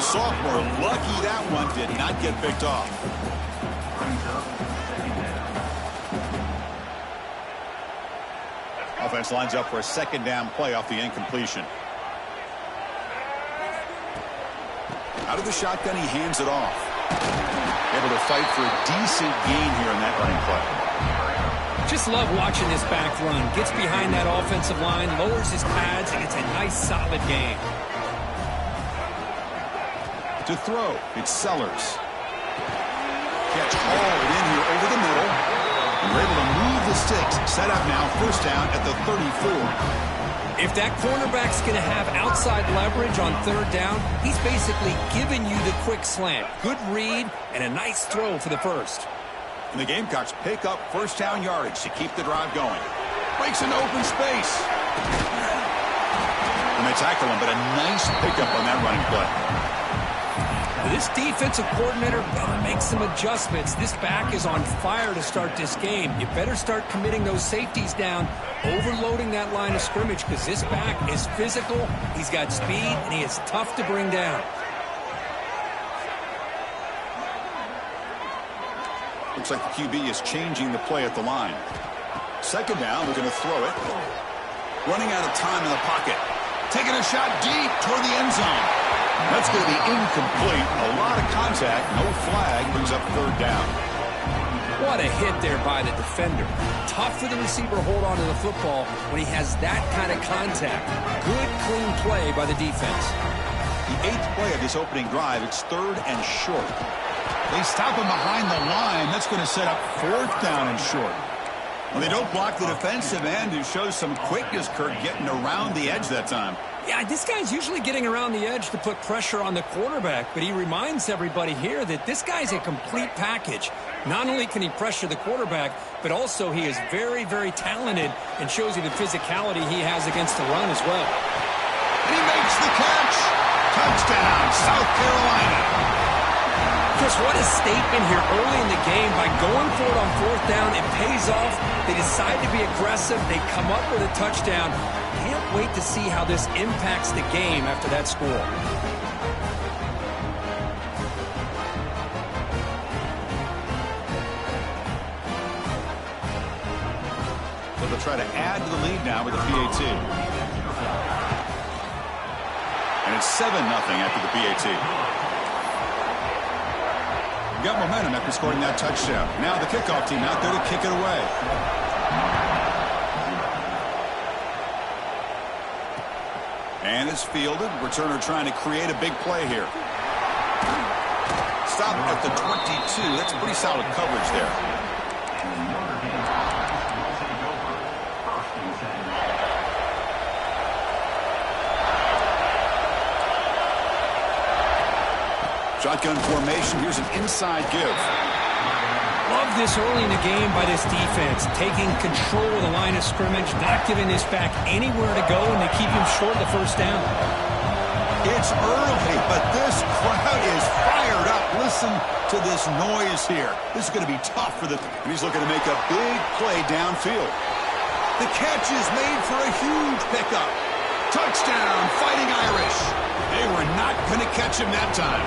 sophomore. Lucky that one did not get picked off. Offense lines up for a second down play off the incompletion. Out of the shotgun, he hands it off. Able to fight for a decent gain here in that running play. Just love watching this back run. Gets behind that offensive line, lowers his pads, and gets a nice solid gain. To throw, it's Sellers. Catch hauled in here over the middle. And we're able to move the sticks. Set up now, first down at the 34. If that cornerback's going to have outside leverage on third down, he's basically giving you the quick slant. Good read and a nice throw for the first. And the Gamecocks pick up first down yardage to keep the drive going. Breaks into open space. And they tackle him, but a nice pickup on that running play. This defensive coordinator gonna make some adjustments. This back is on fire to start this game. You better start committing those safeties down, overloading that line of scrimmage, because this back is physical, he's got speed, and he is tough to bring down. Looks like the QB is changing the play at the line. Second down, we're going to throw it. Running out of time in the pocket. Taking a shot deep toward the end zone. That's going to be incomplete. A lot of contact, no flag, brings up third down. What a hit there by the defender. Tough for the receiver to hold on to the football when he has that kind of contact. Good, clean play by the defense. The 8th play of this opening drive, it's third and short. They stop him behind the line. That's going to set up fourth down and short. Well, they don't block the defensive end, who shows some quickness, Kirk, getting around the edge that time. Yeah, this guy's usually getting around the edge to put pressure on the quarterback, but he reminds everybody here that this guy's a complete package. Not only can he pressure the quarterback, but also he is very, very talented and shows you the physicality he has against the run as well. And he makes the catch. Touchdown, South Carolina. Chris, what a statement here early in the game. By going for it on fourth down, it pays off. They decide to be aggressive. They come up with a touchdown. Can't wait to see how this impacts the game after that score. So they'll try to add to the lead now with the PAT. And it's 7-0 after the PAT. Got momentum after scoring that touchdown. Now the kickoff team out there to kick it away. And it's fielded. Returner trying to create a big play here. Stop at the 22. That's pretty solid coverage there. Shotgun formation. Here's an inside give. Love this early in the game by this defense. Taking control of the line of scrimmage, not giving this back anywhere to go, and they keep him short of the first down. It's early, but this crowd is fired up. Listen to this noise here. This is going to be tough for the... And he's looking to make a big play downfield. The catch is made for a huge pickup. Touchdown, Fighting Irish. They were not going to catch him that time.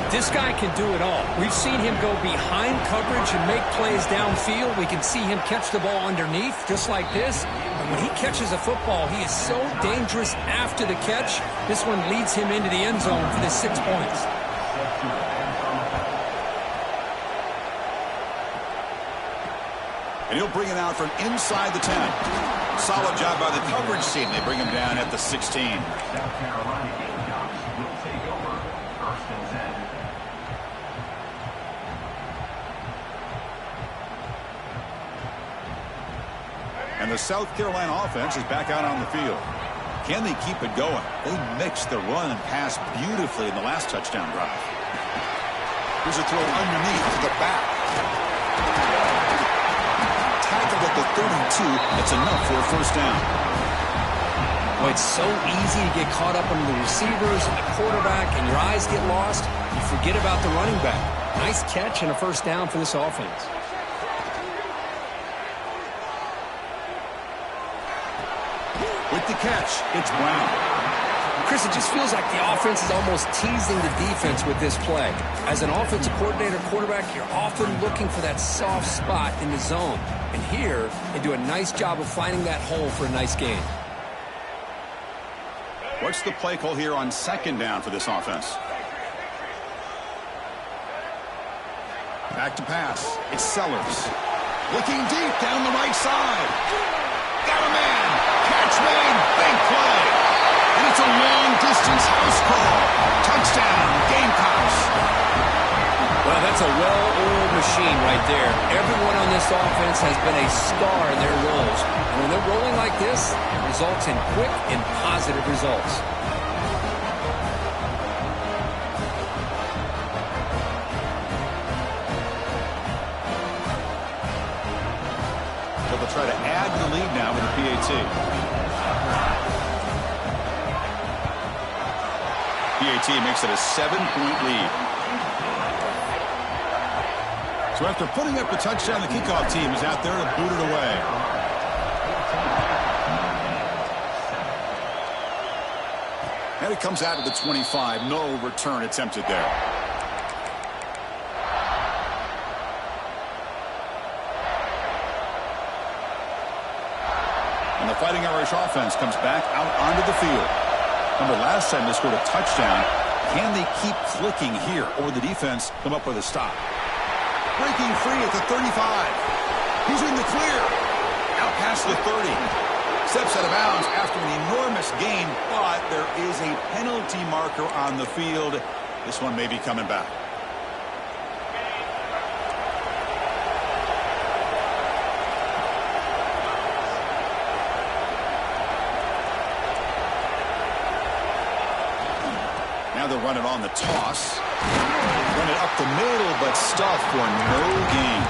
This guy can do it all. We've seen him go behind coverage and make plays downfield. We can see him catch the ball underneath, just like this. And when he catches a football, he is so dangerous after the catch. This one leads him into the end zone for the 6 points. And he'll bring it out from inside the 10. Solid job by the coverage team. They bring him down at the 16. And the South Carolina offense is back out on the field. Can they keep it going? They mixed the run and pass beautifully in the last touchdown drive. Here's a throw underneath to the back. Tackled at the 32. That's enough for a first down. Well, it's so easy to get caught up on the receivers and the quarterback, and your eyes get lost. You forget about the running back. Nice catch and a first down for this offense. With the catch, it's Brown. Chris, it just feels like the offense is almost teasing the defense with this play. As an offensive coordinator, quarterback, you're often looking for that soft spot in the zone. And here, they do a nice job of finding that hole for a nice gain. What's the play call here on second down for this offense? Back to pass. It's Sellers. Looking deep down the right side. Got a man. Catch made. Big play. And it's a long-distance house call. Touchdown, Gamecocks. Well, that's a well-oiled machine right there. Everyone on this offense has been a star in their roles. And when they're rolling like this, it results in quick and positive results. So they'll try to add to the lead now with the PAT. PAT makes it a 7-point lead. So after putting up the touchdown, the kickoff team is out there to boot it away. And it comes out of the 25. No return attempted there. And the Fighting Irish offense comes back out onto the field. Remember, last time they scored a touchdown. Can they keep clicking here, or the defense come up with a stop? Breaking free at the 35. He's in the clear. Out past the 30. Steps out of bounds after an enormous gain, but there is a penalty marker on the field. This one may be coming back. Now they'll run it on the toss. Run it up the middle, but stuff for no gain.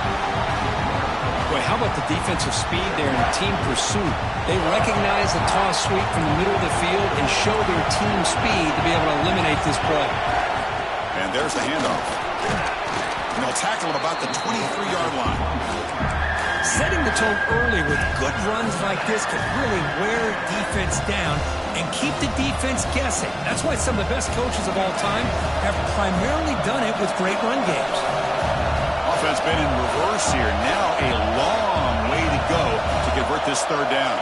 Boy, how about the defensive speed there in team pursuit? They recognize the toss sweep from the middle of the field and show their team speed to be able to eliminate this play. And there's the handoff. And they'll tackle him about the 23-yard line. Setting the tone early with good runs like this can really wear defense down and keep the defense guessing. That's why some of the best coaches of all time have primarily done it with great run games. Offense been in reverse here. Now a long way to go to convert this third down.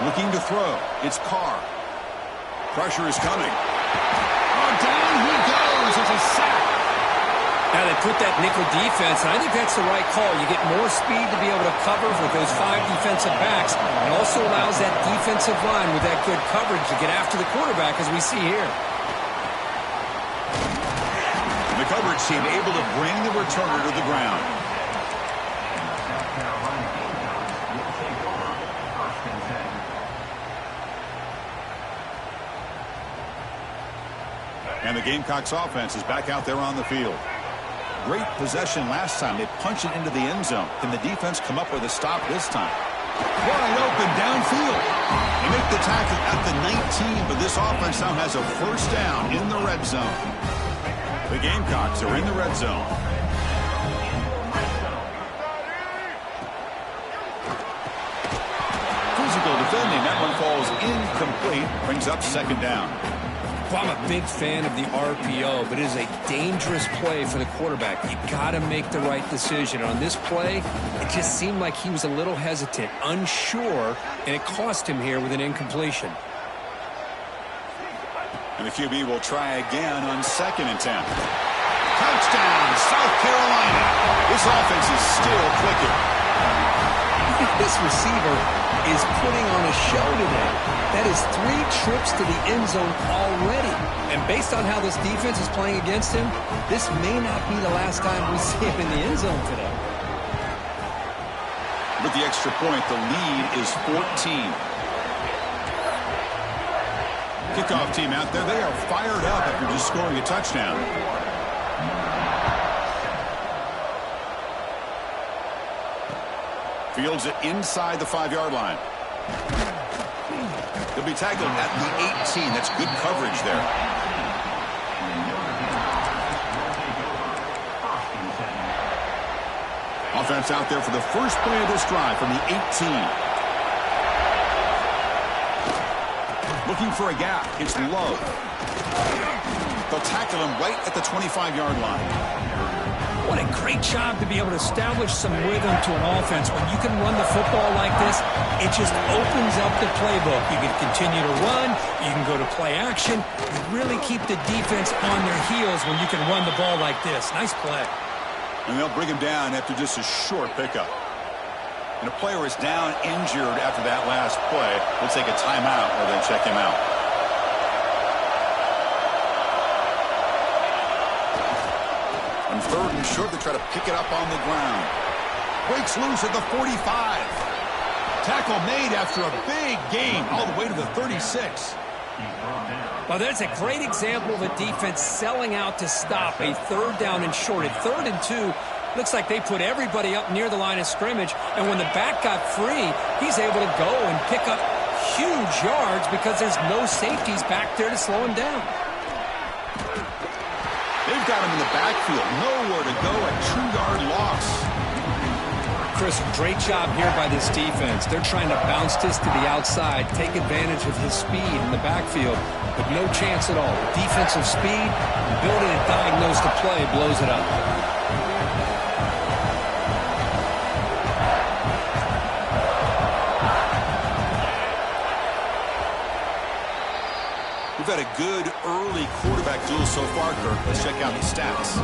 Looking to throw. It's Carr. Pressure is coming. Oh, down he goes. It's a sack. Now they put that nickel defense, and I think that's the right call. You get more speed to be able to cover with those 5 defensive backs. It also allows that defensive line with that good coverage to get after the quarterback, as we see here. The coverage team able to bring the returner to the ground. And the Gamecocks offense is back out there on the field. Great possession last time. They punch it into the end zone. Can the defense come up with a stop this time? Wide open downfield. They make the tackle at the 19, but this offense now has a first down in the red zone. The Gamecocks are in the red zone. Physical defending. That one falls incomplete. Brings up second down. Well, I'm a big fan of the RPO, but it is a dangerous play for the quarterback. You got to make the right decision. On this play, it just seemed like he was a little hesitant, unsure, and it cost him here with an incompletion. And the QB will try again on 2nd and 10. Touchdown, South Carolina. This offense is still clicking. This receiver is putting on a show today. That is 3 trips to the end zone already. And based on how this defense is playing against him, this may not be the last time we see him in the end zone today. With the extra point, the lead is 14. Kickoff team out there, they are fired up after just scoring a touchdown. Fields it inside the 5-yard line. He'll be tackled at the 18. That's good coverage there. Offense out there for the first play of this drive from the 18. Looking for a gap. It's low. They'll tackle him right at the 25-yard line. What a great job to be able to establish some rhythm to an offense. When you can run the football like this, it just opens up the playbook. You can continue to run. You can go to play action. You really keep the defense on their heels when you can run the ball like this. Nice play. And they'll bring him down after just a short pickup. And a player is down injured after that last play. We'll take a timeout or then check him out. On 3rd and short, they try to pick it up on the ground. Breaks loose at the 45. Tackle made after a big gain all the way to the 36. Well, that's a great example of a defense selling out to stop a 3rd down and short. At 3rd and 2, looks like they put everybody up near the line of scrimmage, and when the back got free, he's able to go and pick up huge yards because there's no safeties back there to slow him down. They've got him in the backfield. Nowhere to go, a 2-yard loss. Chris, great job here by this defense. They're trying to bounce this to the outside, take advantage of his speed in the backfield, but no chance at all. Defensive speed, ability to diagnose the play, blows it up. We've had a good early quarterback duel so far, Kirk. Let's check out the stats.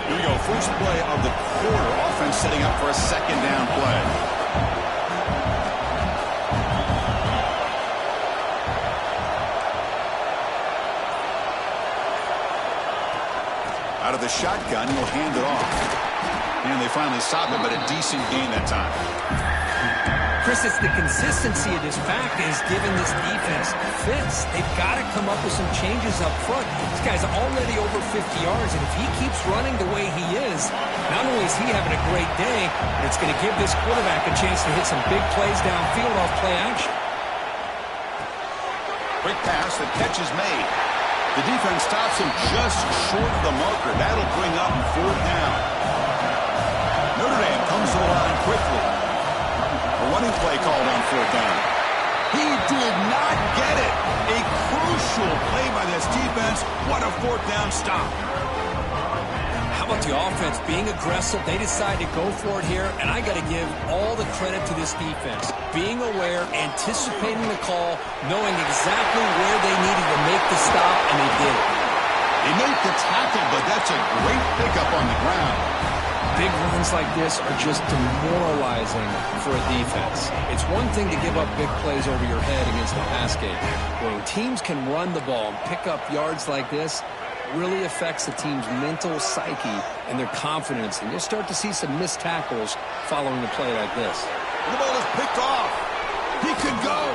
Here we go. First play of the quarter. Offense setting up for a 2nd down play. Out of the shotgun, he'll hand it off. And they finally stop him, but a decent gain that time. Chris, it's the consistency of this back that has given this defense fits. They've got to come up with some changes up front. This guy's already over 50 yards, and if he keeps running the way he is, not only is he having a great day, but it's going to give this quarterback a chance to hit some big plays downfield off play action. Quick pass, the catch is made. The defense stops him just short of the marker. That'll bring up 4th down. Notre Dame comes to the line quickly. A running play called on 4th down. He did not get it. A crucial play by this defense. What a 4th down stop. How about the offense being aggressive? They decide to go for it here, and I got to give all the credit to this defense. Being aware, anticipating the call, knowing exactly where they needed to make the stop, and they did it. They make the tackle, but that's a great pickup on the ground. Big runs like this are just demoralizing for a defense. It's one thing to give up big plays over your head against the pass game. When teams can run the ball and pick up yards like this, really affects the team's mental psyche and their confidence. And you'll start to see some missed tackles following a play like this. The ball is picked off. He could go.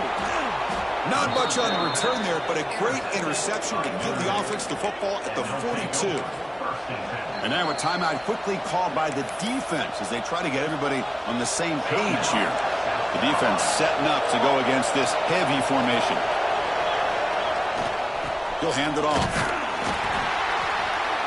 Not much on the return there, but a great interception to give the offense the football at the 42. And now a timeout quickly called by the defense as they try to get everybody on the same page here. The defense setting up to go against this heavy formation. He'll hand it off.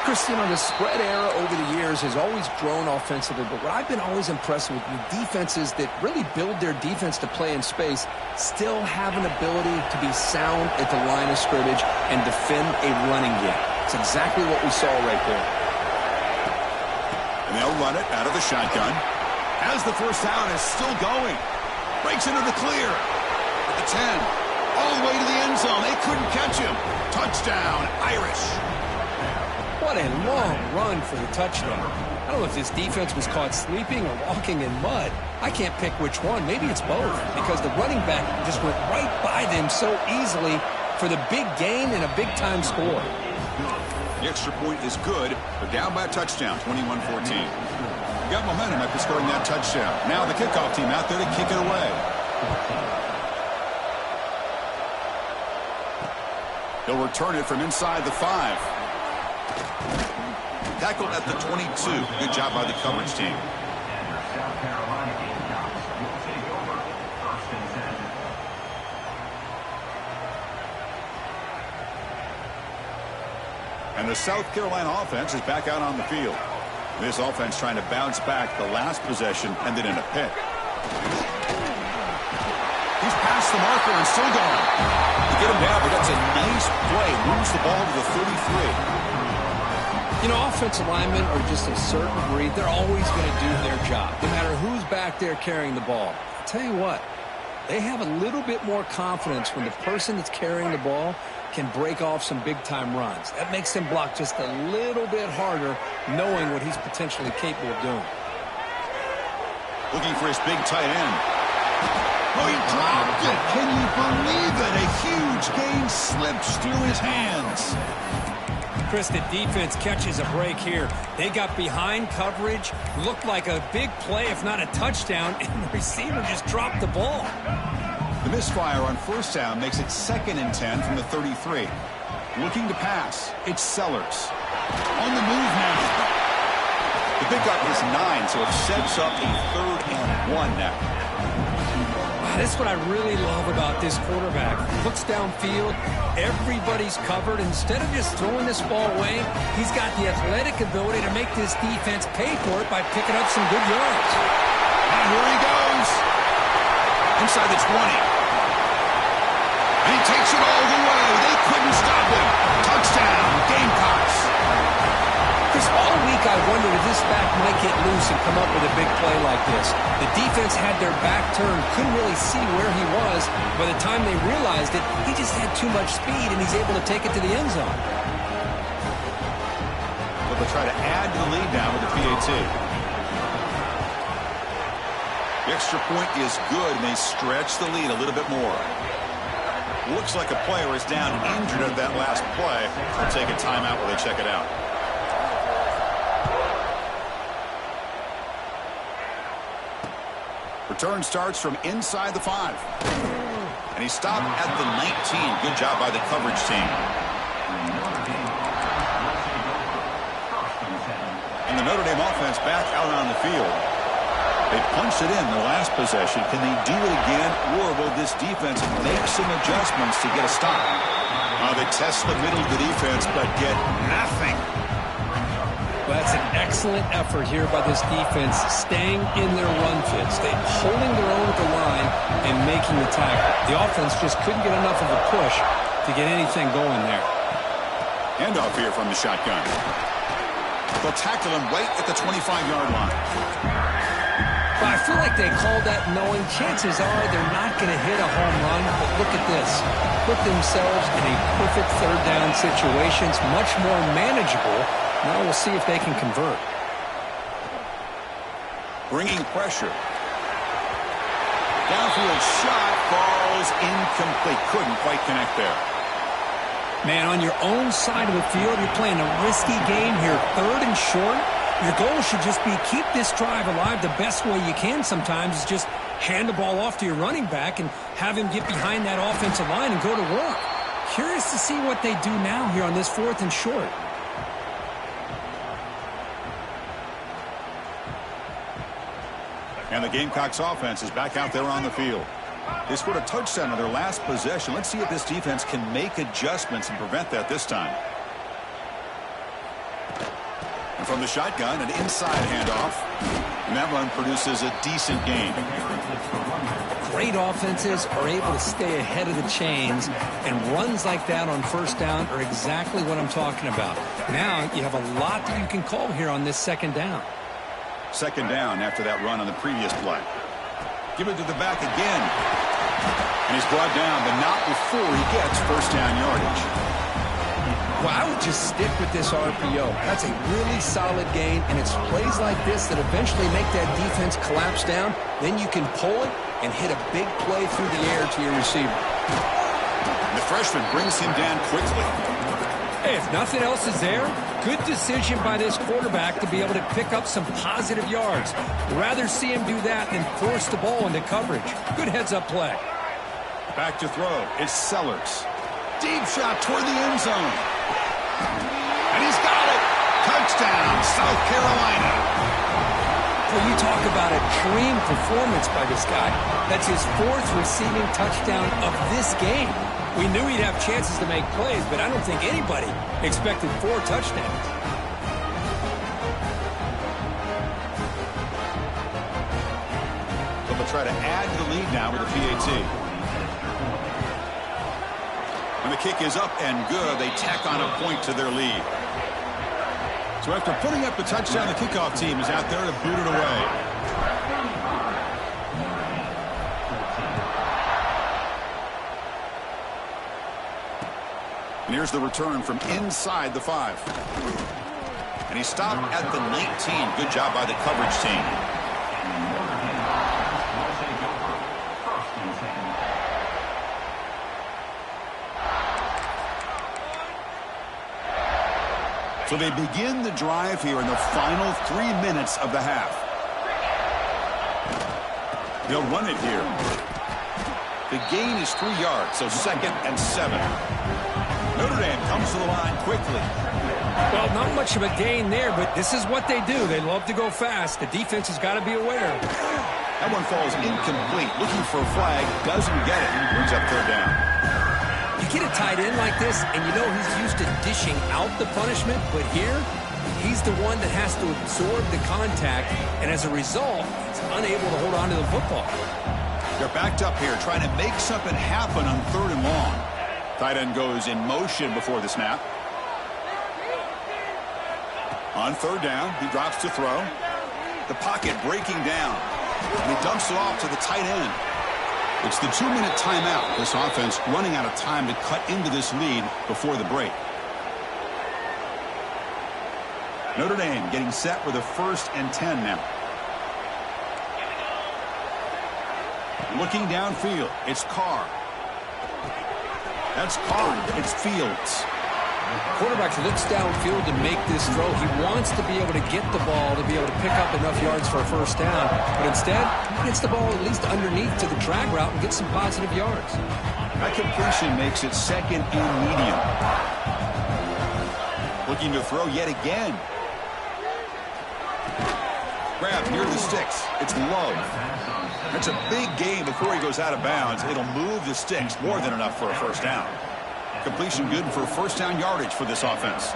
Chris, you know, the spread era over the years has always grown offensively, but what I've been always impressed with defenses that really build their defense to play in space still have an ability to be sound at the line of scrimmage and defend a running game. It's exactly what we saw right there. And they'll run it out of the shotgun. As the first down is still going. Breaks into the clear. At the 10. All the way to the end zone. They couldn't catch him. Touchdown, Irish. What a long run for the touchdown. I don't know if this defense was caught sleeping or walking in mud. I can't pick which one. Maybe it's both, because the running back just went right by them so easily for the big gain and a big-time score. The extra point is good. They're down by a touchdown, 21-14. Got momentum after scoring that touchdown. Now the kickoff team out there to kick it away. He'll return it from inside the 5. Tackled at the 22. Good job by the coverage team. And the South Carolina offense is back out on the field. This offense trying to bounce back the last possession, ended in a pick. He's past the marker and still gone. To get him down, but that's a nice play. Moves the ball to the 33. You know, offensive linemen are just a certain breed. They're always going to do their job, no matter who's back there carrying the ball. I'll tell you what, they have a little bit more confidence when the person that's carrying the ball can break off some big-time runs. That makes him block just a little bit harder, knowing what he's potentially capable of doing. Looking for his big tight end. Oh, he dropped it. Can you believe it? A huge gain slips through his hands. Chris, the defense catches a break here. They got behind coverage, looked like a big play, if not a touchdown, and the receiver just dropped the ball. The misfire on first down makes it 2nd and 10 from the 33. Looking to pass, it's Sellers. On the move now. The pickup is 9, so it sets up a 3rd and 1 now. That's what I really love about this quarterback. Looks downfield, everybody's covered. Instead of just throwing this ball away, he's got the athletic ability to make this defense pay for it by picking up some good yards. And here he goes. Inside the 20. And he takes it all the way. They couldn't stop him. Touchdown, Gamecocks. Chris, all week I wondered if this back might get loose and come up with a big play like this. The defense had their back turned, couldn't really see where he was. By the time they realized it, he just had too much speed, and he's able to take it to the end zone. But they'll try to add to the lead now with the PAT. The extra point is good, and they stretch the lead a little bit more. Looks like a player is down injured at that last play. They'll take a timeout while they check it out. Return starts from inside the 5. And he stopped at the 19. Good job by the coverage team. And the Notre Dame offense back out on the field. They punched it in the last possession. Can they do it again, or will this defense make some adjustments to get a stop? They test the middle of the defense, but get nothing. Well, that's an excellent effort here by this defense, staying in their run fits. They're holding their own at the line and making the tackle. The offense just couldn't get enough of a push to get anything going there. Handoff here from the shotgun. They'll tackle him right at the 25-yard line. Well, I feel like they called that knowing chances are they're not going to hit a home run, but look at this. Put themselves in a perfect third down situation. It's much more manageable. Now we'll see if they can convert. Bringing pressure. Downfield shot falls incomplete. Couldn't quite connect there. Man, on your own side of the field, you're playing a risky game here. 3rd and short. Your goal should just be keep this drive alive the best way you can sometimes is just hand the ball off to your running back and have him get behind that offensive line and go to work. Curious to see what they do now here on this 4th and short. And the Gamecocks offense is back out there on the field. They scored a touchdown on their last possession. Let's see if this defense can make adjustments and prevent that this time. And from the shotgun, an inside handoff. And that run produces a decent gain. Great offenses are able to stay ahead of the chains, and runs like that on first down are exactly what I'm talking about. Now you have a lot that you can call here on this 2nd down. 2nd down after that run on the previous play. Give it to the back again. And he's brought down, but not before he gets first down yardage. Well, I would just stick with this RPO. That's a really solid gain, and it's plays like this that eventually make that defense collapse down. Then you can pull it and hit a big play through the air to your receiver. And the freshman brings him down quickly. Hey, if nothing else is there, good decision by this quarterback to be able to pick up some positive yards. Rather see him do that than force the ball into coverage. Good heads-up play. Back to throw. It's Sellers. Deep shot toward the end zone. And he's got it. Touchdown, South Carolina. Well, you talk about a dream performance by this guy. That's his 4th receiving touchdown of this game. We knew he'd have chances to make plays, but I don't think anybody expected 4 touchdowns. So they'll try to add to the lead now with a PAT. And the kick is up and good. They tack on a point to their lead. So after putting up the touchdown, the kickoff team is out there to boot it away. And here's the return from inside the 5. And he stopped at the 19. Good job by the coverage team. So they begin the drive here in the final 3 minutes of the half. They'll run it here. The gain is 3 yards, so 2nd and 7. Notre Dame comes to the line quickly. Well, not much of a gain there, but this is what they do. They love to go fast. The defense has got to be aware. That one falls incomplete. Looking for a flag, doesn't get it, and brings up 3rd down. You get a tight end like this, and you know he's used to dishing out the punishment, but here, he's the one that has to absorb the contact, and as a result, he's unable to hold on to the football. They're backed up here, trying to make something happen on 3rd and long. Tight end goes in motion before the snap. On 3rd down, he drops to throw. The pocket breaking down, and he dumps it off to the tight end. It's the 2-minute timeout. This offense running out of time to cut into this lead before the break. Notre Dame getting set for the 1st and 10 now. Looking downfield, it's Carr. That's Carr. It's Fields. Quarterback looks downfield to make this throw. He wants to be able to get the ball to be able to pick up enough yards for a 1st down. But instead, he gets the ball at least underneath to the drag route and gets some positive yards. That completion makes it 2nd and medium. Looking to throw yet again. Grab near the sticks. It's Love. That's a big gain before he goes out of bounds. It'll move the sticks, more than enough for a 1st down. Completion good for 1st down yardage for this offense.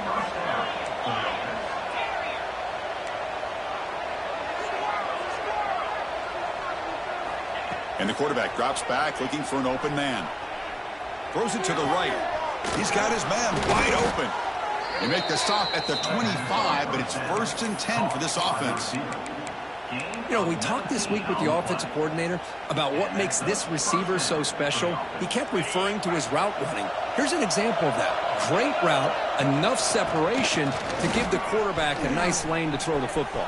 And the quarterback drops back looking for an open man. Throws it to the right. He's got his man wide open. They make the stop at the 25, but it's 1st and 10 for this offense. You know, we talked this week with the offensive coordinator about what makes this receiver so special. He kept referring to his route running. Here's an example of that. Great route, enough separation to give the quarterback a nice lane to throw the football.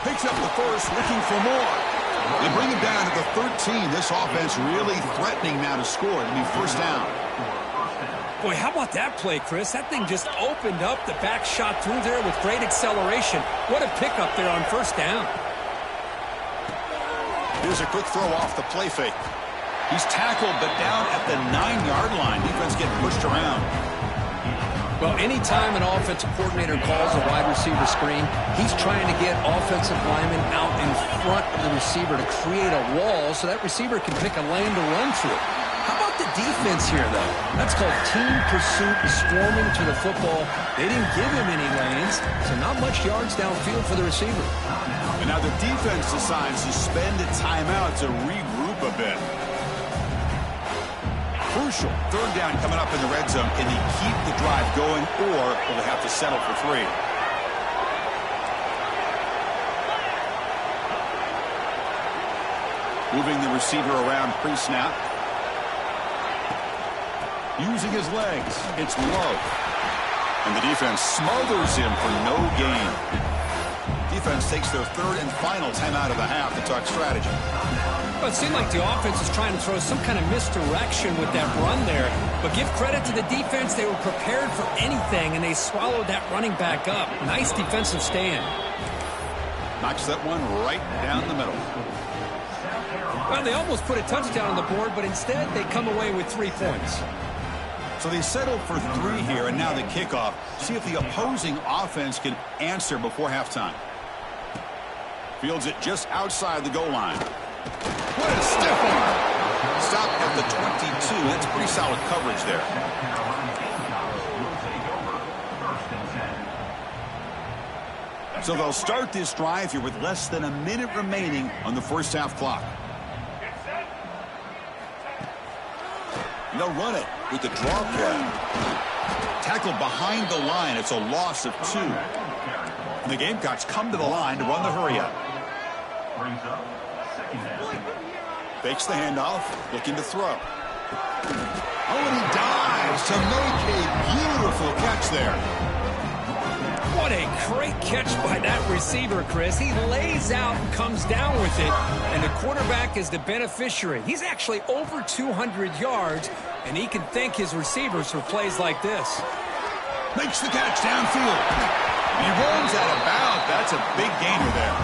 Picks up the 1st, looking for more. They bring him down to the 13. This offense really threatening now to score. It'll be 1st down. Boy, how about that play, Chris? That thing just opened up. The back shot through there with great acceleration. What a pickup there on 1st down. Here's a quick throw off the play fake. He's tackled, but down at the 9-yard line. Defense getting pushed around. Well, anytime an offensive coordinator calls a wide receiver screen, he's trying to get offensive linemen out in front of the receiver to create a wall so that receiver can pick a lane to run through. How about the defense here, though? That's called team pursuit, swarming to the football. They didn't give him any lanes, so not much yards downfield for the receiver. And now the defense decides to spend a timeout to regroup a bit. Crucial 3rd down coming up in the red zone. Can they keep the drive going, or will they have to settle for 3? Moving the receiver around pre-snap. Using his legs, it's Love. And the defense smothers him for no gain. Defense takes their 3rd and final timeout of the half to talk strategy. Well, it seemed like the offense is trying to throw some kind of misdirection with that run there. But give credit to the defense. They were prepared for anything, and they swallowed that running back up. Nice defensive stand. Knocks that one right down the middle. Well, they almost put a touchdown on the board, but instead they come away with 3 points. So they settled for 3 here, and now the kickoff. See if the opposing offense can answer before halftime. Fields it just outside the goal line. What a stiff arm. Stop at the 22. That's pretty solid coverage there. So they'll start this drive here with less than a minute remaining on the 1st half clock. And they'll run it with the draw play. Tackled behind the line. It's a loss of 2. And the Gamecocks come to the line to run the hurry-up. Fakes the handoff, looking to throw. Oh, and he dives to make a beautiful catch there. What a great catch by that receiver, Chris. He lays out and comes down with it, and the quarterback is the beneficiary. He's actually over 200 yards, and he can thank his receivers for plays like this. Makes the catch downfield. He runs out of bounds. That's a big gainer there.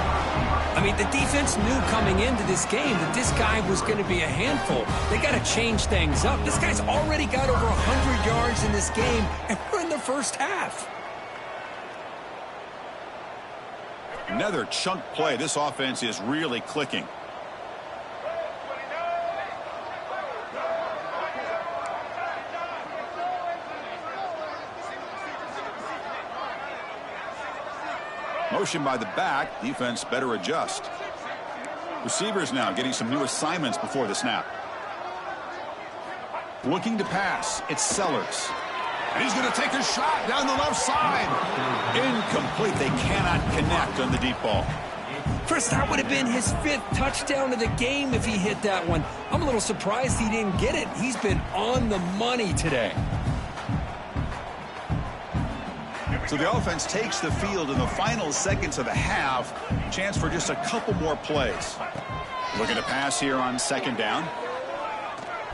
I mean, the defense knew coming into this game that this guy was going to be a handful. They got to change things up. This guy's already got over 100 yards in this game, and we're in the first half. Another chunk play. This offense is really clicking. Motion by the back. Defense better adjust. Receivers now getting some new assignments before the snap. Looking to pass. It's Sellers. And he's going to take a shot down the left side. Incomplete. They cannot connect on the deep ball. Chris, that would have been his 5th touchdown of the game if he hit that one. I'm a little surprised he didn't get it. He's been on the money today. So the offense takes the field in the final seconds of the half. Chance for just a couple more plays. Looking to pass here on 2nd down.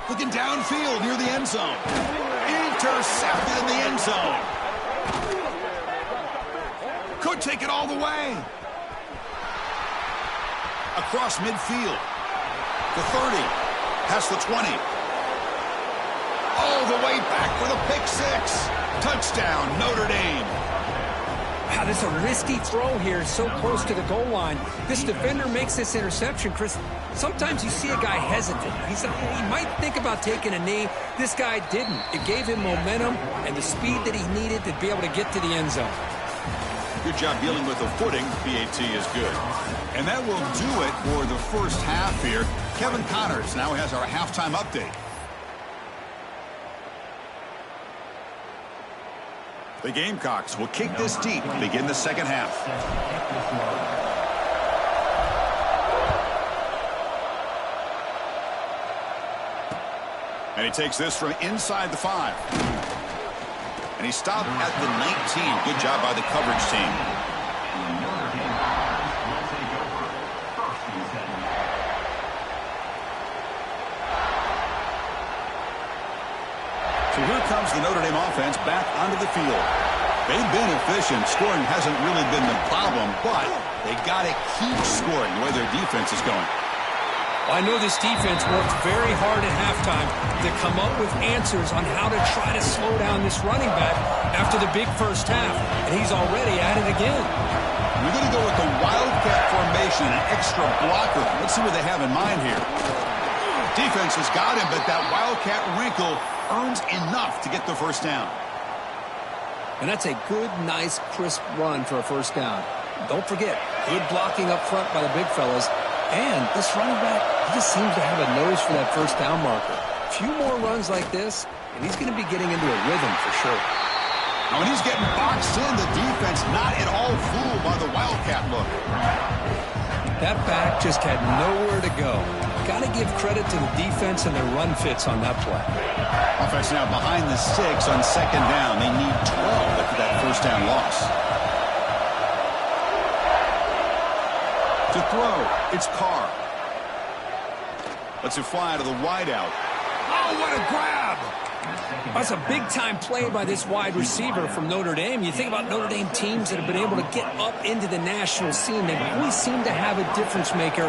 Looking downfield near the end zone. Intercepted in the end zone. Could take it all the way. Across midfield. The 30. Past the 20. All the way back for the pick 6. Touchdown, Notre Dame. Wow, this is a risky throw here, so close to the goal line. This defender makes this interception, Chris. Sometimes you see a guy hesitant. He might think about taking a knee. This guy didn't. It gave him momentum and the speed that he needed to be able to get to the end zone. Good job dealing with the footing. PAT is good. And that will do it for the first half here. Kevin Connors now has our halftime update. The Gamecocks will kick this deep to begin the second half. And he takes this from inside the 5. And he stopped at the 19. Good job by the coverage team. So here comes the Notre Dame offense back onto the field. They've been efficient. Scoring hasn't really been the problem, but they got to keep scoring the way their defense is going. I know this defense worked very hard at halftime to come up with answers on how to try to slow down this running back after the big first half, and he's already at it again. We're going to go with the Wildcat formation, an extra blocker. Let's see what they have in mind here. Defense has got him, but that Wildcat wrinkle earns enough to get the first down. And that's a good, nice, crisp run for a first down. Don't forget, good blocking up front by the big fellas. And this running back, he just seems to have a nose for that first down marker. A few more runs like this, and he's going to be getting into a rhythm for sure. Now, when he's getting boxed in, the defense not at all fooled by the Wildcat look. That back just had nowhere to go. Got to give credit to the defense and their run fits on that play. Offense now behind the 6 on 2nd down. They need 12 after that first down loss. To throw, it's Carr. Lets it fly to the wideout. Oh, what a grab! That's a big-time play by this wide receiver from Notre Dame. You think about Notre Dame teams that have been able to get up into the national scene. They always seem to have a difference maker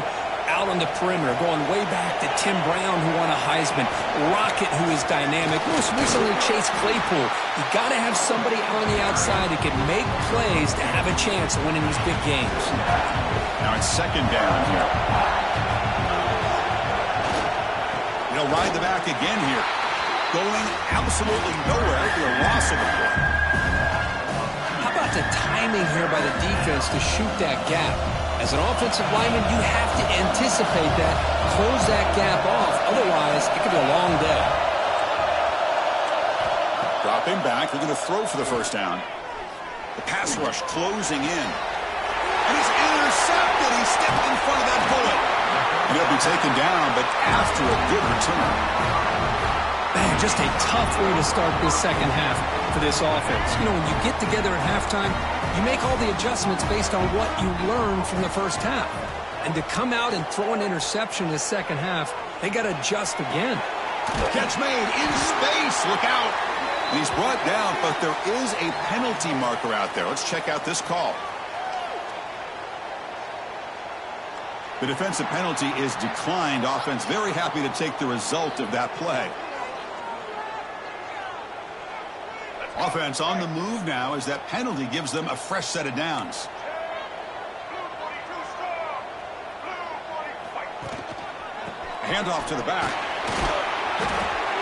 out on the perimeter, going way back to Tim Brown, who won a Heisman, Rocket, who is dynamic, most recently Chase Claypool. You got to have somebody on the outside that can make plays to have a chance of winning these big games. Now it's 2nd down here. They'll ride the back again here. Going absolutely nowhere for a loss of the play. How about the timing here by the defense to shoot that gap? As an offensive lineman, you have to anticipate that, close that gap off. Otherwise, it could be a long day. Dropping back, they're going to throw for the first down. The pass rush closing in. And he's intercepted. He stepped in front of that bullet. And he'll be taken down, but after a good return. Man, just a tough way to start this second half for this offense. You know, when you get together at halftime, you make all the adjustments based on what you learned from the first half. And to come out and throw an interception in the second half, they got to adjust again. Catch made in space. Look out. And he's brought down, but there is a penalty marker out there. Let's check out this call. The defensive penalty is declined. Offense very happy to take the result of that play. Offense on the move now as that penalty gives them a fresh set of downs. Handoff to the back.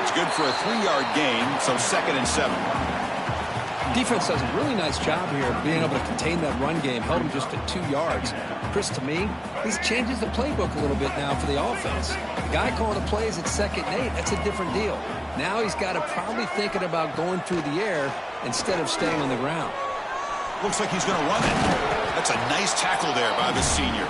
It's good for a 3-yard gain, so 2nd and 7. Defense does a really nice job here of being able to contain that run game, held him just at 2 yards. Chris, to me, this changes the playbook a little bit now for the offense. The guy calling the plays at 2nd and 8, that's a different deal. Now he's got to probably thinking about going through the air instead of staying on the ground. Looks like he's going to run it. That's a nice tackle there by the senior.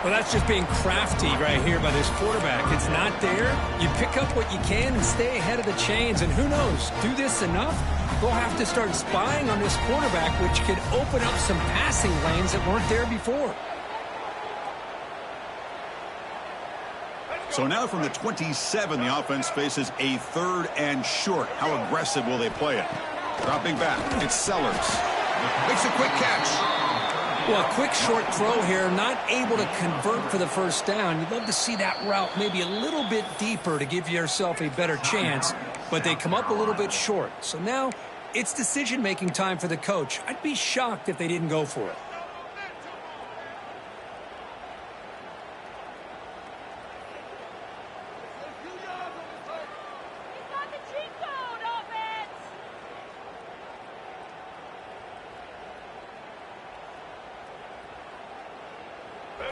Well, that's just being crafty right here by this quarterback. It's not there. You pick up what you can and stay ahead of the chains. And who knows, do this enough, they'll have to start spying on this quarterback, which could open up some passing lanes that weren't there before. So now from the 27, the offense faces a 3rd and short. How aggressive will they play it? Dropping back, it's Sellers. Makes a quick catch. Well, a quick short throw here, not able to convert for the first down. You'd love to see that route maybe a little bit deeper to give yourself a better chance, but they come up a little bit short. So now it's decision-making time for the coach. I'd be shocked if they didn't go for it.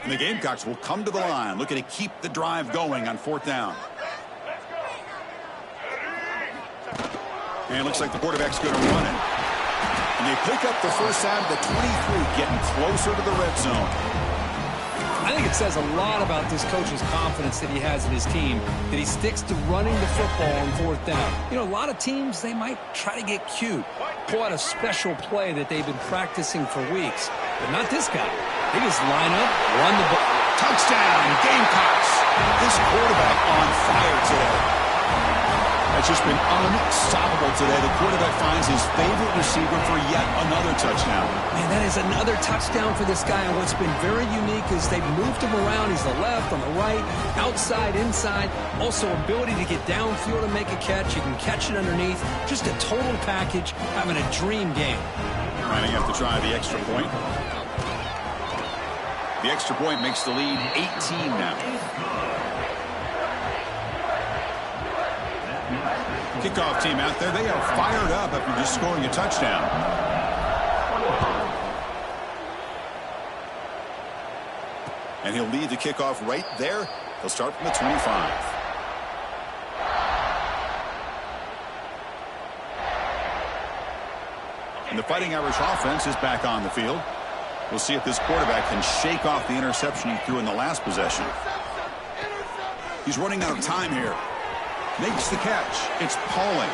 And the Gamecocks will come to the line, looking to keep the drive going on 4th down. And it looks like the quarterback's going to run it. And they pick up the first out of the 23, getting closer to the red zone. I think it says a lot about this coach's confidence that he has in his team, that he sticks to running the football on 4th down. You know, a lot of teams, they might try to get cute, pull out a special play that they've been practicing for weeks, but not this guy. They just line up, run the ball. Touchdown, Gamecocks. This quarterback on fire today. That's just been unstoppable today. The quarterback finds his favorite receiver for yet another touchdown. Man, that is another touchdown for this guy. And what's been very unique is they've moved him around. He's the left, on the right, outside, inside. Also, ability to get downfield and make a catch. You can catch it underneath. Just a total package, having a dream game. Might have to try the extra point. The extra point makes the lead 18 now. Kickoff team out there, they are fired up after just scoring a touchdown. And he'll lead the kickoff right there. He'll start from the 25. And the Fighting Irish offense is back on the field. We'll see if this quarterback can shake off the interception he threw in the last possession. He's running out of time here. Makes the catch. It's Pauling.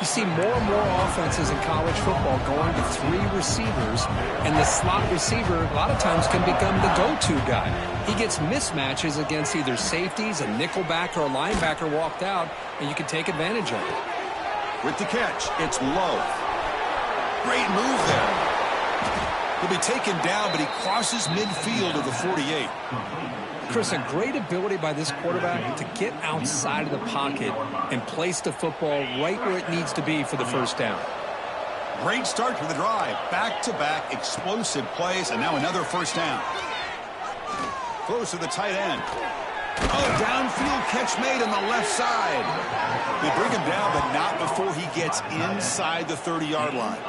You see more and more offenses in college football going to 3 receivers, and the slot receiver a lot of times can become the go-to guy. He gets mismatches against either safeties, a nickelback, or a linebacker walked out, and you can take advantage of it. With the catch, it's Love. Great move there. He'll be taken down, but he crosses midfield of the 48. Chris, a great ability by this quarterback to get outside of the pocket and place the football right where it needs to be for the first down. Great start to the drive. Back-to-back explosive plays, and now another first down. Close to the tight end. Oh, downfield catch made on the left side. They bring him down, but not before he gets inside the 30-yard line.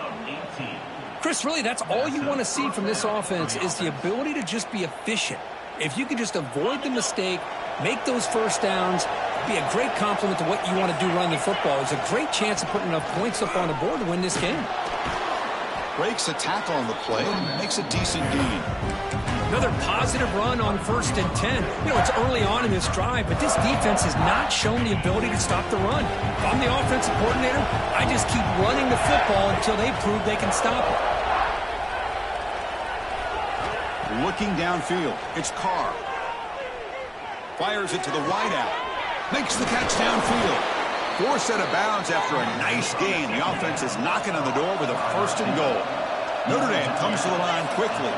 Chris, really, that's all you want to see from this offense is the ability to just be efficient. If you can just avoid the mistake, make those first downs, Be a great compliment to what you want to do running the football. It's a great chance of putting enough points up on the board to win this game. Breaks a tackle on the play and makes a decent gain. Another positive run on 1st and 10. You know, it's early on in this drive, but this defense has not shown the ability to stop the run. If I'm the offensive coordinator, I just keep running the football until they prove they can stop it. Looking downfield, it's Carr. Fires it to the wideout. Makes the catch downfield. Forced out of bounds after a nice gain. The offense is knocking on the door with a 1st and goal. Notre Dame comes to the line quickly.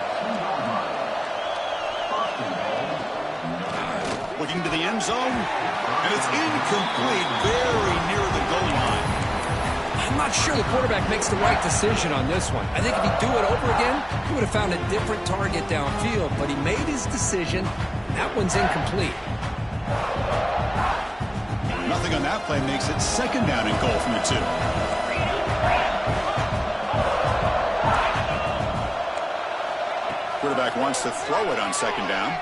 Looking to the end zone, and it's incomplete, very near the goal line. I'm not sure the quarterback makes the right decision on this one. I think if he'd do it over again, he would have found a different target downfield, but he made his decision. That one's incomplete. Nothing on that play makes it 2nd down and goal from the 2. Quarterback wants to throw it on 2nd down.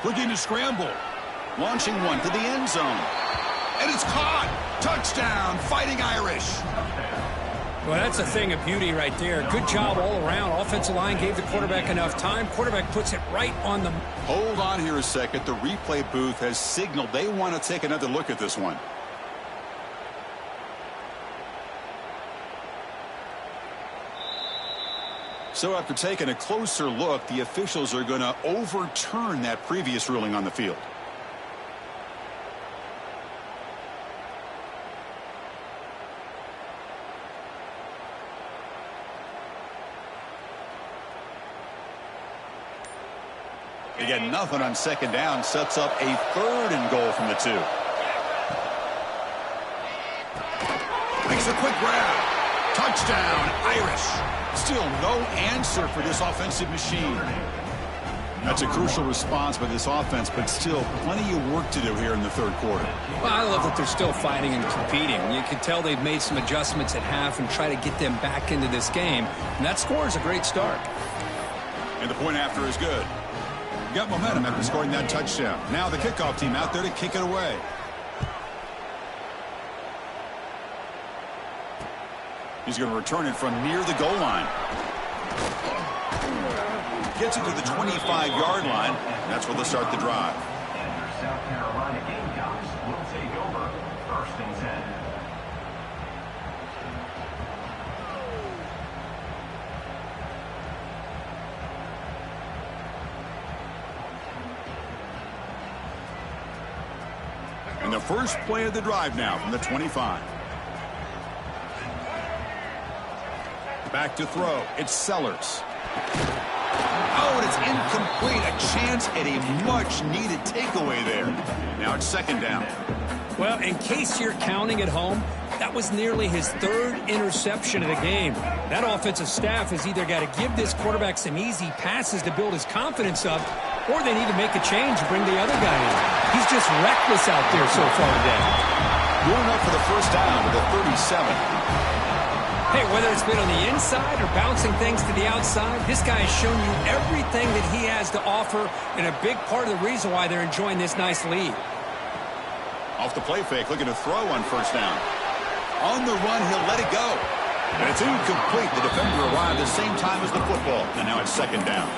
Looking to scramble. Launching one to the end zone. And it's caught. Touchdown, Fighting Irish. Well, that's a thing of beauty right there. Good job all around. Offensive line gave the quarterback enough time. Quarterback puts it right on the... Hold on here a second. The replay booth has signaled they want to take another look at this one. So after taking a closer look, the officials are going to overturn that previous ruling on the field. Again, nothing on 2nd down. Sets up a 3rd and goal from the 2. Makes a quick grab. Touchdown, Irish. Still no answer for this offensive machine. That's a crucial response by this offense, but still plenty of work to do here in the 3rd quarter. Well, I love that they're still fighting and competing. You can tell they've made some adjustments at half and try to get them back into this game. And that score is a great start. And the point after is good. Got momentum after scoring that touchdown. Now the kickoff team out there to kick it away. He's going to return it from near the goal line. Gets it to the 25-yard line. That's where they'll start the drive. South Carolina Gamecocks will take over 1st and 10. And the first play of the drive now from the 25. Back to throw. It's Sellers. Oh, and it's incomplete. A chance at a much-needed takeaway there. Now it's 2nd down. Well, in case you're counting at home, that was nearly his 3rd interception of the game. That offensive staff has either got to give this quarterback some easy passes to build his confidence up, or they need to make a change and bring the other guy in. He's just reckless out there so far today. Going up for the 1st down to the 37. Hey, whether it's been on the inside or bouncing things to the outside, this guy has shown you everything that he has to offer, and a big part of the reason why they're enjoying this nice lead. Off the play fake, looking to throw on 1st down. On the run, he'll let it go. And it's incomplete. The defender arrived at the same time as the football, and now it's 2nd down.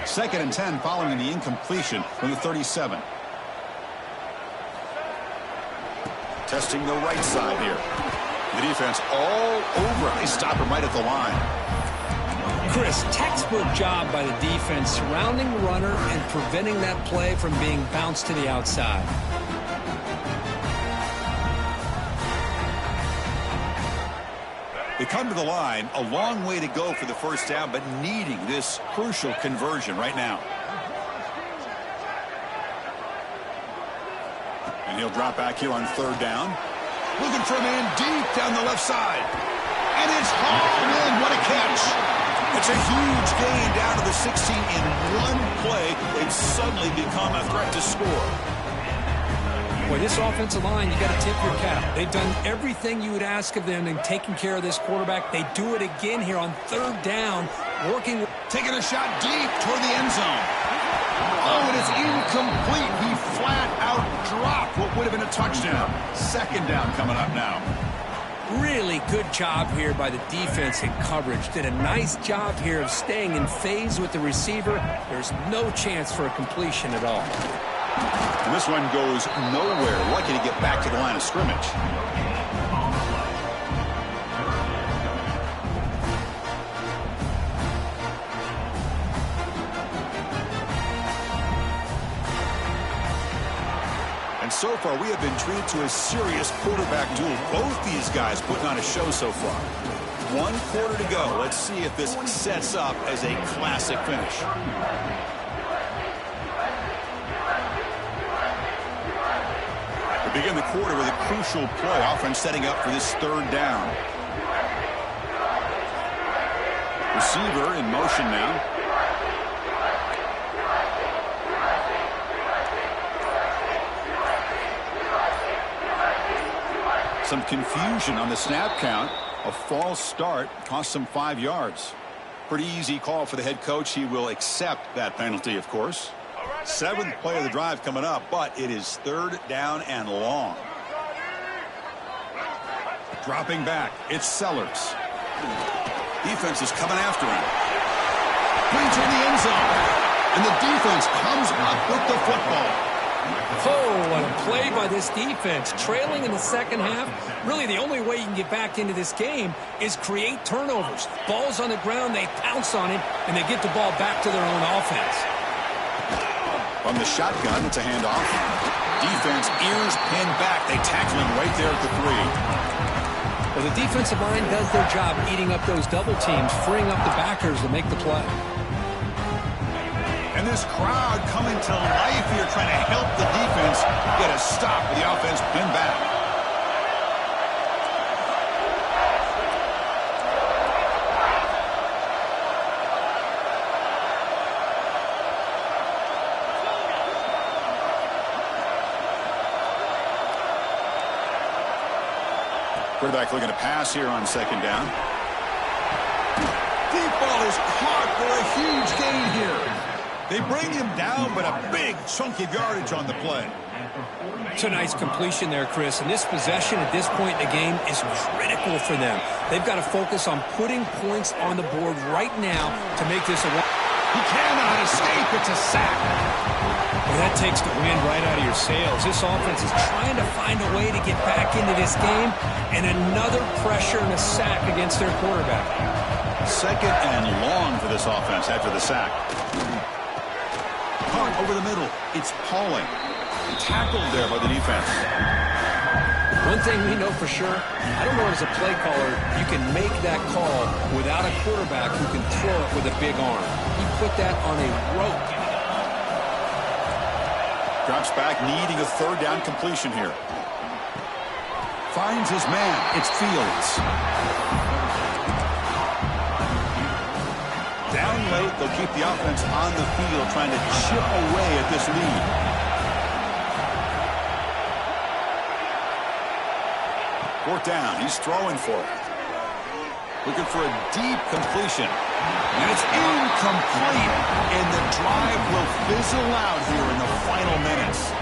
Second and 10 following the incompletion from the 37. Testing the right side here. The defense all over. They stop him right at the line. Chris, textbook job by the defense surrounding the runner and preventing that play from being bounced to the outside. They come to the line, a long way to go for the 1st down, but needing this crucial conversion right now. And he'll drop back here on 3rd down. Looking for a man deep down the left side. And it's hauled in. What a catch. It's a huge gain down to the 16 in one play. They've suddenly become a threat to score. Boy, this offensive line, you got to tip your cap. They've done everything you would ask of them in taking care of this quarterback. They do it again here on third down, working. Taking a shot deep toward the end zone. Oh, and it's incomplete. He flat out dropped what would have been a touchdown. Second down coming up now. Really good job here by the defense in coverage. Did a nice job here of staying in phase with the receiver. There's no chance for a completion at all. And this one goes nowhere. Lucky to get back to the line of scrimmage. And so far, we have been treated to a serious quarterback duel. Both these guys putting on a show so far. 1 quarter to go. Let's see if this sets up as a classic finish. We begin the quarter with a crucial play. Offense setting up for this third down. Receiver in motion now. Some confusion on the snap count. A false start cost them 5 yards. Pretty easy call for the head coach. He will accept that penalty, of course. 7th play of the drive coming up, but it is third down and long. Dropping back, it's Sellers. Defense is coming after him. Brings in the end zone. And the defense comes up with the football. Oh, what a play by this defense. Trailing in the second half. Really, the only way you can get back into this game is create turnovers. Ball's on the ground, they pounce on it, and they get the ball back to their own offense. From the shotgun, it's a handoff. Defense, ears pinned back. They tackle him right there at the 3. Well, the defensive line does their job eating up those double teams, freeing up the backers to make the play. And this crowd coming to life here, trying to help the defense get a stop with the offense pinned back. Quarterback looking to pass here on second down. Deep ball is caught for a huge gain here. They bring him down, but a big chunk of yardage on the play. It's a nice completion there, Chris. And this possession at this point in the game is critical for them. They've got to focus on putting points on the board right now to make this a... He cannot escape. It's a sack. Well, that takes the wind right out of your sails. This offense is trying to find a way to get back into this game, and another pressure and a sack against their quarterback. Second and long for this offense after the sack. Punt over the middle. It's Pauling. Tackled there by the defense. One thing we know for sure, I don't know as a play caller, you can make that call without a quarterback who can throw it with a big arm. He put that on a rope. Drops back, needing a third down completion here. Finds his man. It's Fields. Down late, they'll keep the offense on the field, trying to chip away at this lead. Fourth down, he's throwing for it. Looking for a deep completion. And it's incomplete, and the drive will fizzle out here in the final minutes.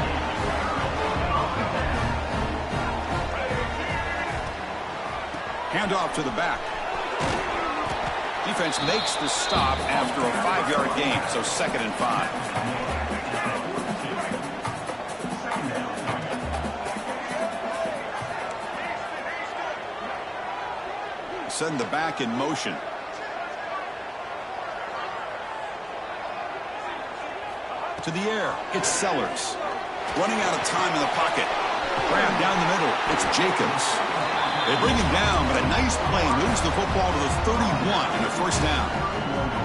Handoff to the back. Defense makes the stop after a 5-yard gain, so 2nd and 5. Send the back in motion. To the air, it's Sellers. Running out of time in the pocket. Grab down the middle, it's Jacobs. They bring him down, but a nice play moves the football to the 31 and a first down.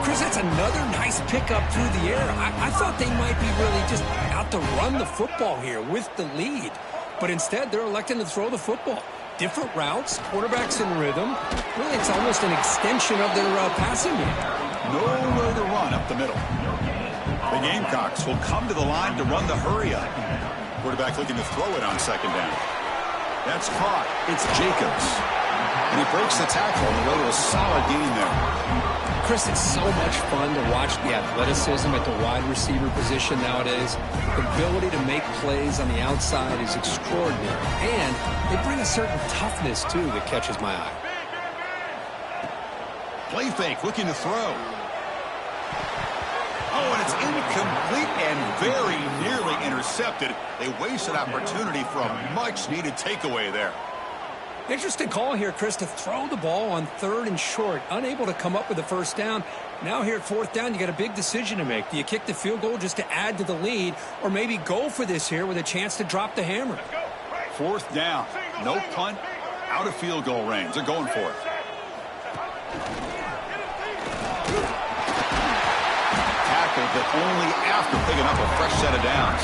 Chris, that's another nice pickup through the air. I thought they might be really just out to run the football here with the lead. But instead, they're electing to throw the football. Different routes, quarterbacks in rhythm. Really, it's almost an extension of their passing game. Nowhere to run up the middle. The Gamecocks will come to the line to run the hurry up. Quarterback looking to throw it on second down. That's caught. It's Jacobs. And he breaks the tackle on the way to a solid gain there. Chris, it's so much fun to watch the athleticism at the wide receiver position nowadays. The ability to make plays on the outside is extraordinary. And they bring a certain toughness, too, that catches my eye. Play fake, looking to throw. Oh, and it's incomplete and very nearly intercepted. They wasted opportunity for a much-needed takeaway there. Interesting call here, Chris, to throw the ball on 3rd and short. Unable to come up with the first down. Now here at 4th down, you got a big decision to make. Do you kick the field goal just to add to the lead, or maybe go for this here with a chance to drop the hammer? 4th down. No punt. Out of field goal range. They're going for it. Tackled, but only after picking up a fresh set of downs.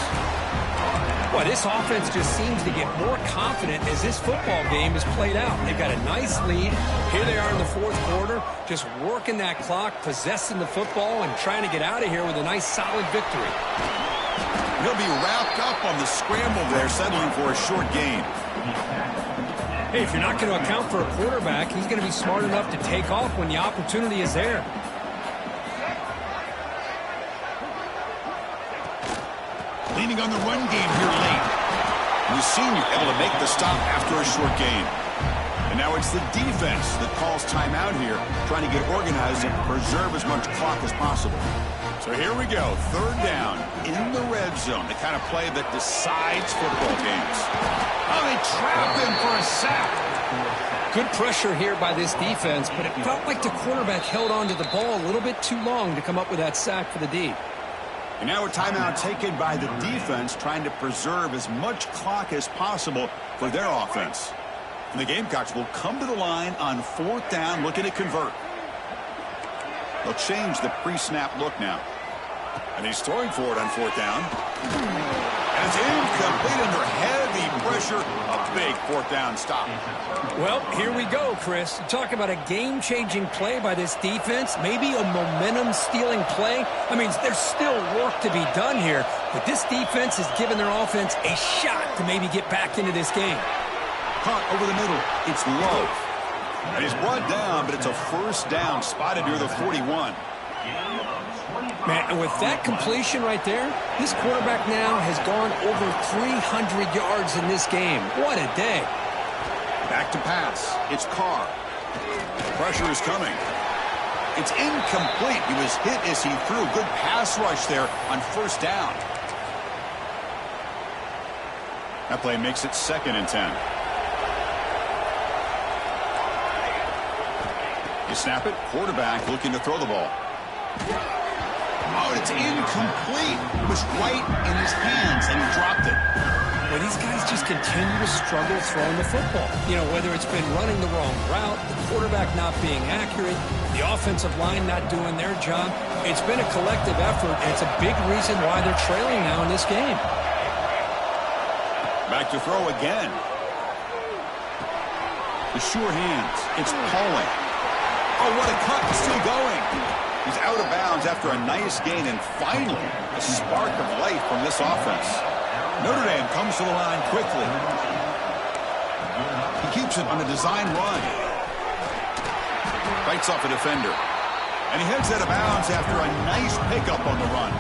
Well, this offense just seems to get more confident as this football game is played out. They've got a nice lead. Here they are in the 4th quarter, just working that clock, possessing the football, and trying to get out of here with a nice, solid victory. He'll be wrapped up on the scramble there, settling for a short gain. Hey, if you're not going to account for a quarterback, he's going to be smart enough to take off when the opportunity is there. Leaning on the run game here late. The senior able to make the stop after a short gain. And now it's the defense that calls timeout here, trying to get organized and preserve as much clock as possible. So here we go, 3rd down in the red zone, the kind of play that decides football games. Oh, they trap him for a sack. Good pressure here by this defense, but it felt like the quarterback held on to the ball a little bit too long to come up with that sack for the D. And now a timeout taken by the defense, trying to preserve as much clock as possible for their offense. And the Gamecocks will come to the line on 4th down, looking to convert. They'll change the pre-snap look now. And he's throwing for it on 4th down. And it's incomplete under heavy pressure. A big 4th down stop. Well, here we go, Chris. Talk about a game-changing play by this defense. Maybe a momentum-stealing play. I mean, there's still work to be done here, but this defense has given their offense a shot to maybe get back into this game. Caught over the middle. It's Love. And he's brought down, but it's a 1st down, spotted near the 41. Man, and with that completion right there, this quarterback now has gone over 300 yards in this game. What a day. Back to pass. It's Carr. Pressure is coming. It's incomplete. He was hit as he threw. Good pass rush there on 1st down. That play makes it 2nd and 10. You snap it. Quarterback looking to throw the ball. Oh, it's incomplete. It was right in his hands, and he dropped it. Well, these guys just continue to struggle throwing the football. You know, whether it's been running the wrong route, the quarterback not being accurate, the offensive line not doing their job. It's been a collective effort, and it's a big reason why they're trailing now in this game. Back to throw again. The sure hands. It's Pauling. Oh, what a cut. Still going. He's out of bounds after a nice gain, and finally a spark of life from this offense. Notre Dame comes to the line quickly. He keeps it on a design run. Fights off a defender. And he heads out of bounds after a nice pickup on the run.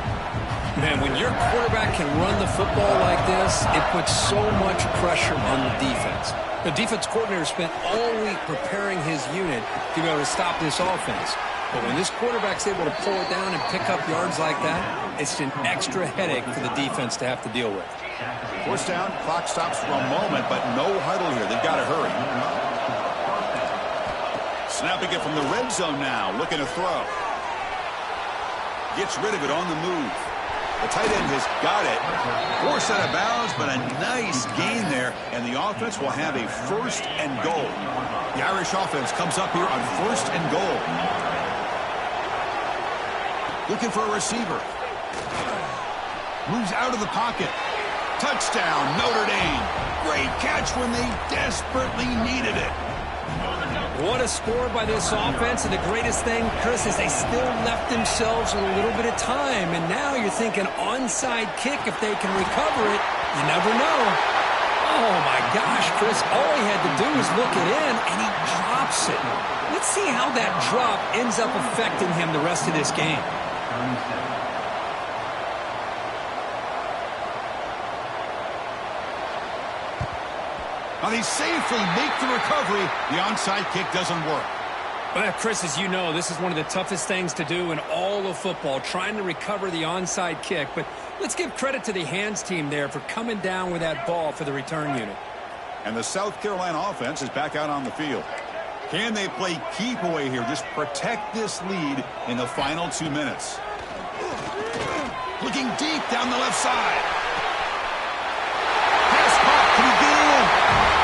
Man, when your quarterback can run the football like this, it puts so much pressure on the defense. The defense coordinator spent all week preparing his unit to be able to stop this offense. But when this quarterback's able to pull it down and pick up yards like that, it's an extra headache for the defense to have to deal with. 4th down, clock stops for a moment, but no huddle here. They've got to hurry. Snapping it from the red zone now, looking to throw. Gets rid of it on the move. The tight end has got it. Forced out of bounds, but a nice gain there, and the offense will have a 1st and goal. The Irish offense comes up here on 1st and goal. Looking for a receiver. Moves out of the pocket. Touchdown, Notre Dame. Great catch when they desperately needed it. What a score by this offense, and the greatest thing, Chris, is they still left themselves a little bit of time, and now you're thinking onside kick if they can recover it. You never know. Oh, my gosh, Chris, all he had to do was look it in, and he drops it. Let's see how that drop ends up affecting him the rest of this game. Now they safely make the recovery. The onside kick doesn't work. Well, Chris, as you know, this is one of the toughest things to do in all of football, trying to recover the onside kick. But let's give credit to the hands team there for coming down with that ball for the return unit. And the South Carolina offense is back out on the field. Can they play keep away here? Just protect this lead in the final 2 minutes. Looking deep down the left side. Pass caught. Can he get in?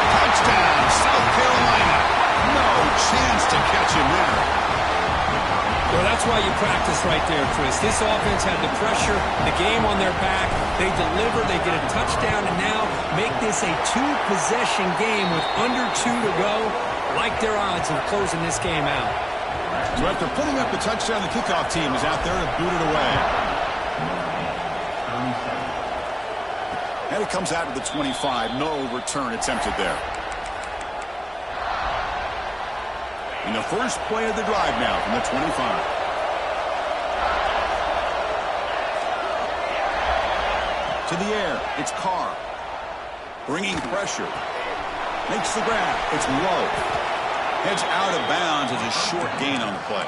Touchdown, South Carolina. No chance to catch him there. Well, that's why you practice right there, Chris. This offense had the pressure, the game on their back. They deliver, they get a touchdown, and now make this a two-possession game with under 2 to go. Like their odds of closing this game out. So after putting up the touchdown, the kickoff team is out there to boot it away. And it comes out to the 25. No return attempted there. And the first play of the drive now from the 25. To the air, it's Carr. Bringing pressure. Makes the grab. It's low. Heads out of bounds as a short gain on the play.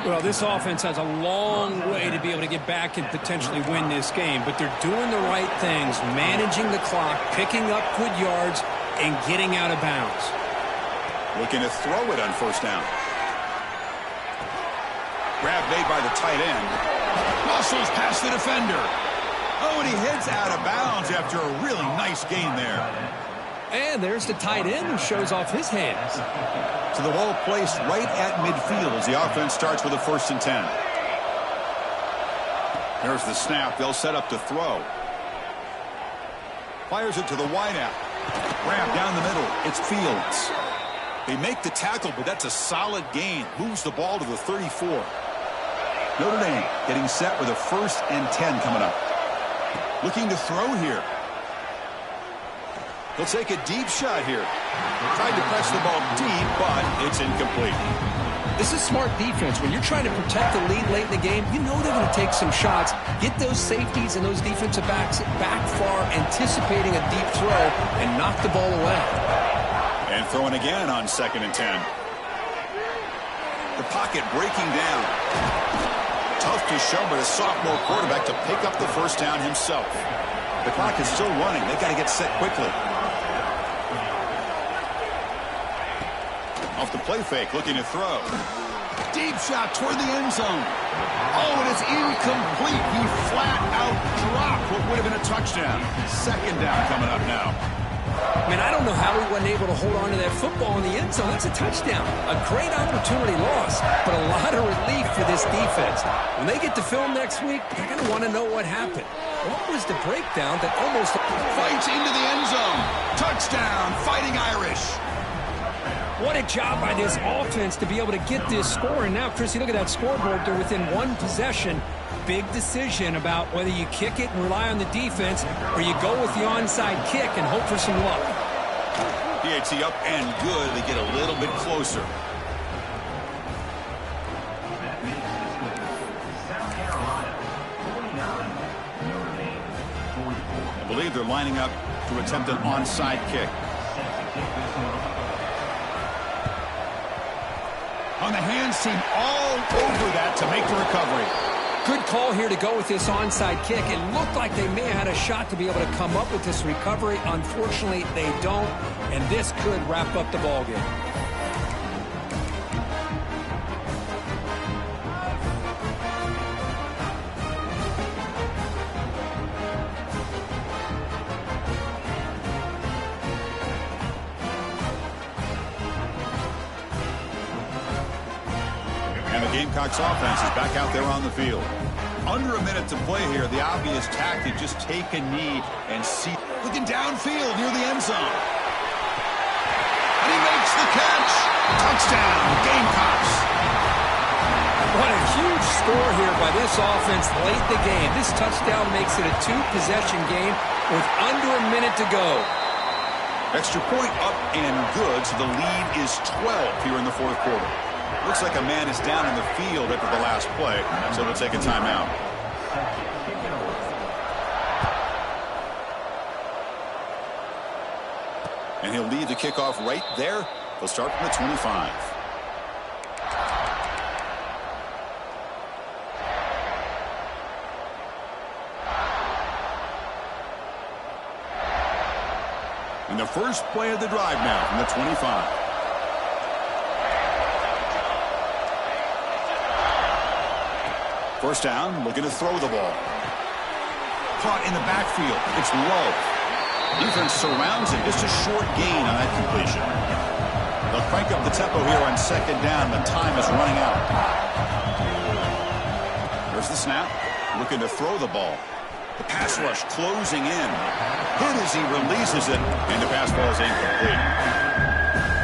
Well, this offense has a long way to be able to get back and potentially win this game, but they're doing the right things, managing the clock, picking up good yards, and getting out of bounds. Looking to throw it on first down. Grab made by the tight end. Muscles past the defender. Oh, and he heads out of bounds after a really nice gain there. And there's the tight end who shows off his hands. So the ball placed right at midfield as the offense starts with a 1st and 10. There's the snap. They'll set up to throw. Fires it to the wideout. Grab down the middle. It's Fields. They make the tackle, but that's a solid gain. Moves the ball to the 34. Notre Dame getting set with a 1st and 10 coming up. Looking to throw here. He'll take a deep shot here. Tried to press the ball deep, but it's incomplete. This is smart defense. When you're trying to protect the lead late in the game, you know they're going to take some shots. Get those safeties and those defensive backs back far, anticipating a deep throw, and knock the ball away. And throwing again on 2nd and 10. The pocket breaking down. Tough to show, but a sophomore quarterback to pick up the first down himself. The clock is still running. They've got to get set quickly. Off the play fake, looking to throw. Deep shot toward the end zone. Oh, and it's incomplete. He flat out dropped what would have been a touchdown. 2nd down coming up now. Man, I don't know how he wasn't able to hold on to that football in the end zone. That's a touchdown. A great opportunity lost, but a lot of relief for this defense. When they get to film next week, they're going to want to know what happened. What was the breakdown that almost fights into the end zone? Touchdown, Fighting Irish. What a job by this offense to be able to get this score. And now, Chris, you look at that scoreboard. They're within 1 possession. Big decision about whether you kick it and rely on the defense or you go with the onside kick and hope for some luck. PAT up and good. They get a little bit closer. I believe they're lining up to attempt an onside kick. On the hands team all over that to make the recovery. Good call here to go with this onside kick. It looked like they may have had a shot to be able to come up with this recovery. Unfortunately, they don't, and this could wrap up the ballgame. Gamecocks offense is back out there on the field. Under a minute to play here. The obvious tactic, just take a knee and see. Looking downfield near the end zone. And he makes the catch. Touchdown, Gamecocks. What a huge score here by this offense late in the game. This touchdown makes it a two-possession game with under a minute to go. Extra point up and good, so the lead is 12 here in the fourth quarter. Looks like a man is down in the field after the last play, so they'll take a timeout. And he'll lead the kickoff right there. They'll start from the 25. And the first play of the drive now from the 25. First down, looking to throw the ball. Caught in the backfield. It's low. Defense surrounds it. Just a short gain on that completion. They'll crank up the tempo here on second down. The time is running out. There's the snap. Looking to throw the ball. The pass rush closing in. Hit as he releases it, and the pass ball is incomplete.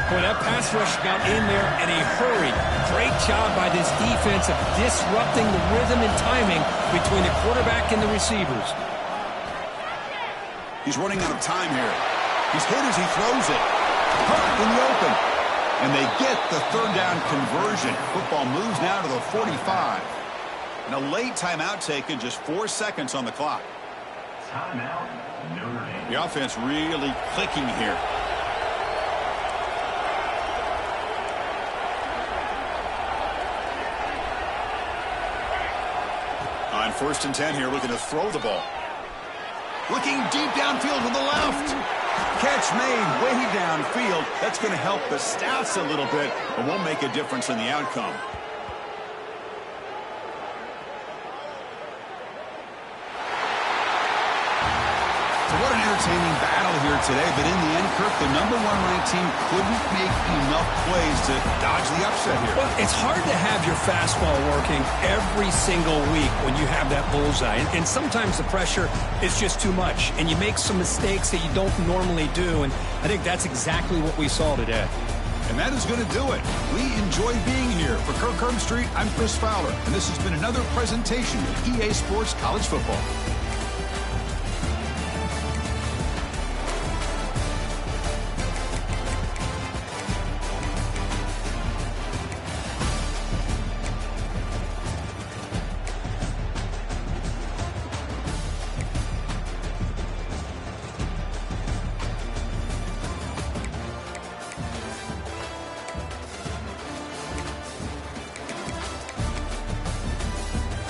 Boy, that pass rush got in there in a hurry. Great job by this defense of disrupting the rhythm and timing between the quarterback and the receivers. He's running out of time here. He's hit as he throws it. Hurt in the open. And they get the third down conversion. Football moves now to the 45. And a late timeout taken, just 4 seconds on the clock. Timeout, Notre Dame. The offense really clicking here. On 1st and 10 here, looking to throw the ball. Looking deep downfield to the left. Catch made way downfield. That's going to help the stats a little bit, but won't make a difference in the outcome. So what an entertaining battle here today, but in the end, Kirk, the #1 ranked team couldn't make enough plays to dodge the upset here. Well, it's hard to have your fastball working every single week when you have that bullseye. And sometimes the pressure is just too much, and you make some mistakes that you don't normally do. And I think that's exactly what we saw today. And that is going to do it. We enjoyed being here. For Kirk Street, I'm Chris Fowler, and this has been another presentation of EA Sports College Football.